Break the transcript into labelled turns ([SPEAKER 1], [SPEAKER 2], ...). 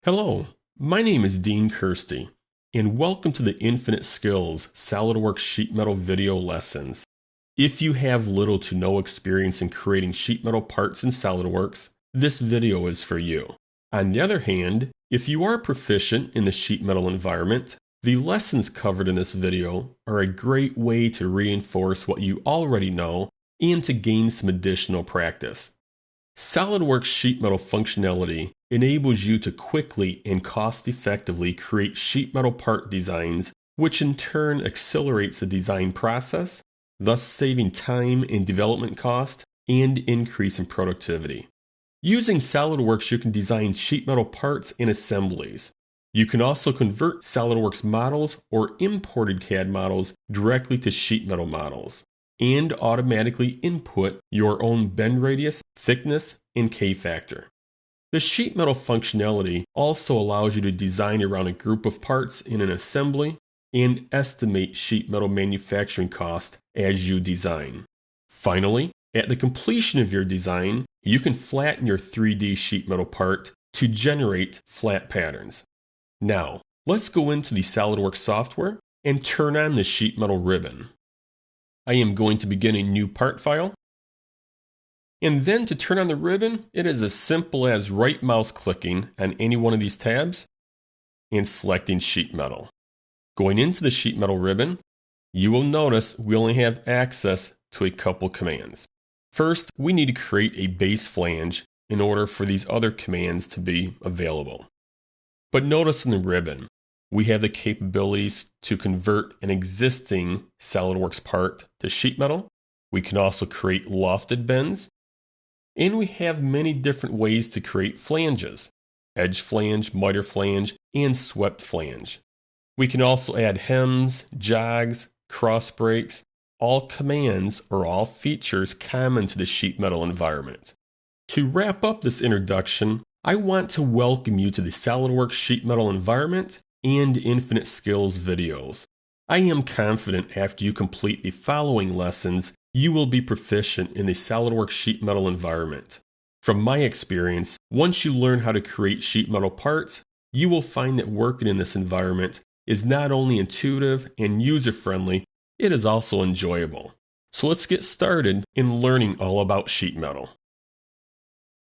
[SPEAKER 1] Hello, my name is Dean Kirsty, and welcome to the Infinite Skills Solidworks sheet metal video lessons. If you have little to no experience in creating sheet metal parts in Solidworks, this video is for you. On the other hand, if you are proficient in the sheet metal environment, the lessons covered in this video are a great way to reinforce what you already know and to gain some additional practice. SolidWorks sheet metal functionality enables you to quickly and cost-effectively create sheet metal part designs, which in turn accelerates the design process, thus saving time and development cost and increasing productivity. Using SolidWorks, you can design sheet metal parts and assemblies. You can also convert SolidWorks models or imported CAD models directly to sheet metal models, and automatically input your own bend radius, thickness, and K-factor. The sheet metal functionality also allows you to design around a group of parts in an assembly and estimate sheet metal manufacturing cost as you design. Finally, at the completion of your design, you can flatten your 3D sheet metal part to generate flat patterns. Now, let's go into the SolidWorks software and turn on the sheet metal ribbon. I am going to begin a new part file. And then to turn on the ribbon, it is as simple as right mouse clicking on any one of these tabs and selecting sheet metal. Going into the sheet metal ribbon, you will notice we only have access to a couple commands. First, we need to create a base flange in order for these other commands to be available. But notice in the ribbon, we have the capabilities to convert an existing SolidWorks part to sheet metal. We can also create lofted bends. And we have many different ways to create flanges: edge flange, miter flange, and swept flange. We can also add hems, jogs, cross breaks, all commands or all features common to the sheet metal environment. To wrap up this introduction, I want to welcome you to the SolidWorks sheet metal environment and Infinite Skills videos. I am confident after you complete the following lessons, you will be proficient in the SolidWorks sheet metal environment. From my experience, once you learn how to create sheet metal parts, you will find that working in this environment is not only intuitive and user-friendly, it is also enjoyable. So let's get started in learning all about sheet metal.